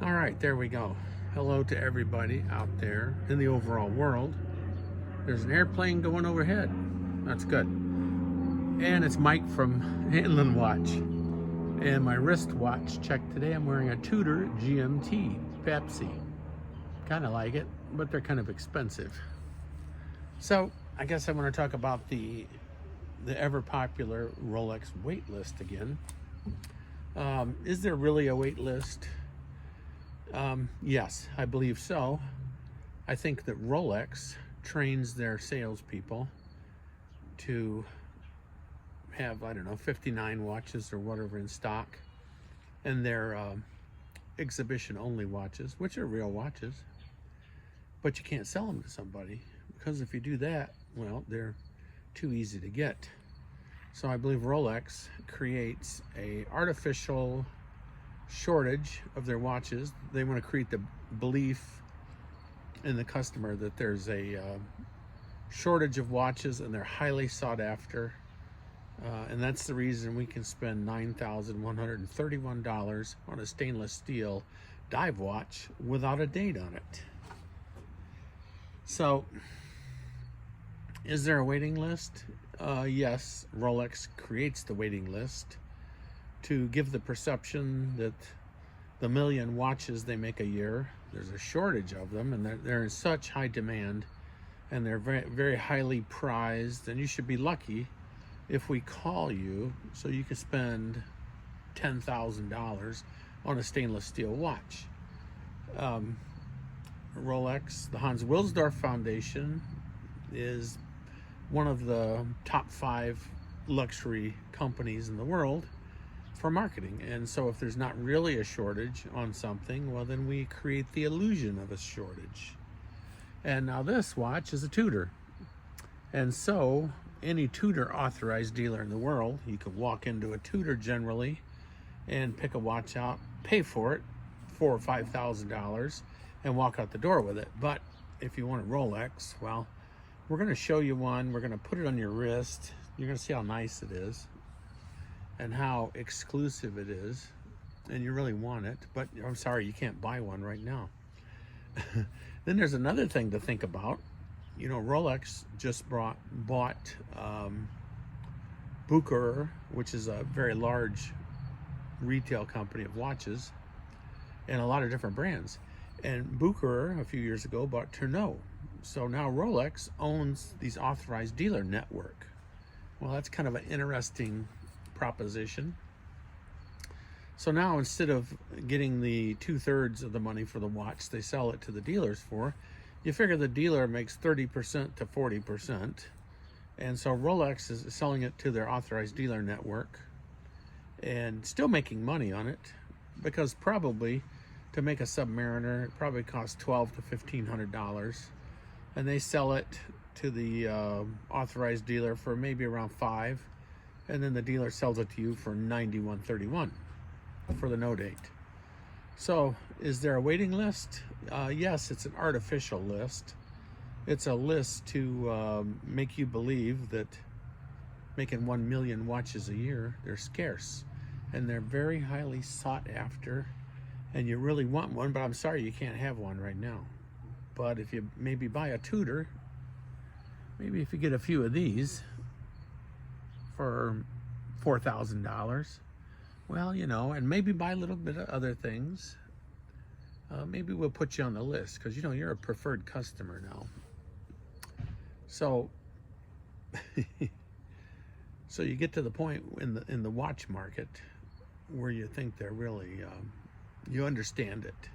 All right, there we go. Hello to everybody out there in the overall world. There's an airplane going overhead. That's good. And it's Mike from Handlin' Watch. And my wristwatch check today, I'm wearing a Tudor GMT Pepsi. Kind of like it, but they're kind of expensive. So I guess I want to talk about the ever popular Rolex wait list again. Is there really a wait list? Yes, I believe so. I think that Rolex trains their salespeople to have, I don't know, 59 watches or whatever in stock, and they're exhibition only watches, which are real watches, but you can't sell them to somebody because if you do that, well, they're too easy to get. So I believe Rolex creates a artificial shortage of their watches. They want to create the belief in the customer that there's a shortage of watches and they're highly sought after. And that's the reason we can spend $9,131 on a stainless steel dive watch without a date on it. So, is there a waiting list? Yes, Rolex creates the waiting list to give the perception that the million watches they make a year, there's a shortage of them, and they're in such high demand, and they're very, very highly prized, and you should be lucky if we call you so you can spend $10,000 on a stainless steel watch. Rolex, the Hans Wilsdorf Foundation, is one of the top 5 luxury companies in the world for marketing. And so if there's not really a shortage on something, well, then we create the illusion of a shortage. And now this watch is a Tudor. And so any Tudor authorized dealer in the world, you can walk into a Tudor generally and pick a watch out, pay for it, $4,000 or $5,000, and walk out the door with it. But if you want a Rolex, well, we're going to show you one. We're going to put it on your wrist. You're going to see how nice it is and how exclusive it is, and you really want it, but I'm sorry, you can't buy one right now. Then there's another thing to think about. You know, Rolex just bought Bucherer, which is a very large retail company of watches and a lot of different brands. And Bucherer, a few years ago, bought Tourneau. So now Rolex owns these authorized dealer network. Well, that's kind of an interesting proposition. So now instead of getting the 2/3 of the money for the watch they sell it to the dealers for, you figure the dealer makes 30% to 40%. And so Rolex is selling it to their authorized dealer network and still making money on it, because probably to make a Submariner, it probably costs $1,200 to $1,500. And they sell it to the authorized dealer for maybe around $5,000. And then the dealer sells it to you for $91.31 for the no date. So is there a waiting list? Yes, it's an artificial list. It's a list to make you believe that making 1 million watches a year, they're scarce and they're very highly sought after, and you really want one, but I'm sorry you can't have one right now. But if you maybe buy a Tudor, maybe if you get a few of these for $4,000, well, you know, and maybe buy a little bit of other things, maybe we'll put you on the list, because, you know, you're a preferred customer now. So so you get to the point in the watch market where you think they're really you understand it.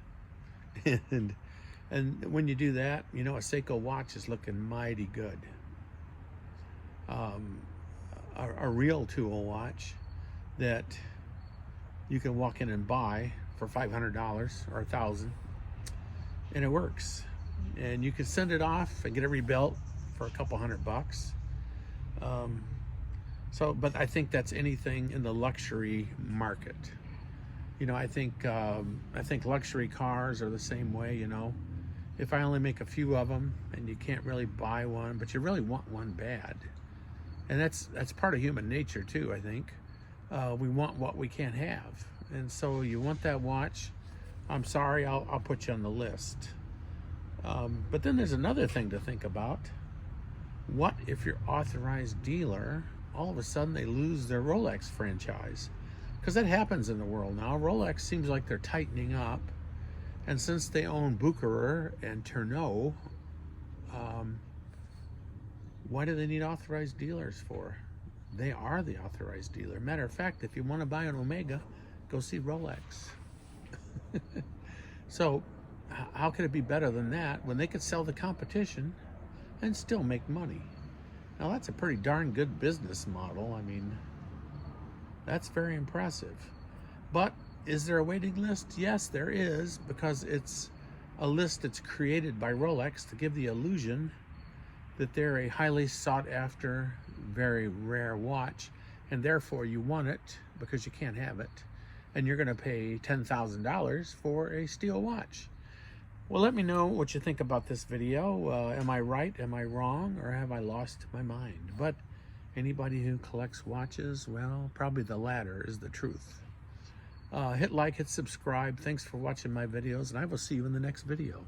and when you do that, you know, a Seiko watch is looking mighty good. A real tool watch that you can walk in and buy for $500 or $1,000, and it works. And you can send it off and get it rebuilt for a couple $100. But I think that's anything in the luxury market. You know, I think luxury cars are the same way. You know, if I only make a few of them and you can't really buy one, but you really want one bad, and that's part of human nature too, I think. We want what we can't have, and so you want that watch I'm sorry, I'll put you on the list. But then there's another thing to think about. What if your authorized dealer, all of a sudden they lose their Rolex franchise? Because that happens in the world now. Rolex seems like they're tightening up. And since they own Bucherer and Tourneau, what do they need authorized dealers for? They are the authorized dealer. Matter of fact, if you want to buy an Omega, go see Rolex. So how could it be better than that when they could sell the competition and still make money? Now that's a pretty darn good business model. I mean, that's very impressive. But is there a waiting list? Yes, there is, because it's a list that's created by Rolex to give the illusion that they're a highly sought after, very rare watch, and therefore you want it because you can't have it, and you're going to pay $10,000 for a steel watch. Well, let me know what you think about this video. Am I right? Am I wrong? Or have I lost my mind? But anybody who collects watches, well, probably the latter is the truth. Hit like, hit subscribe. Thanks for watching my videos, and I will see you in the next video.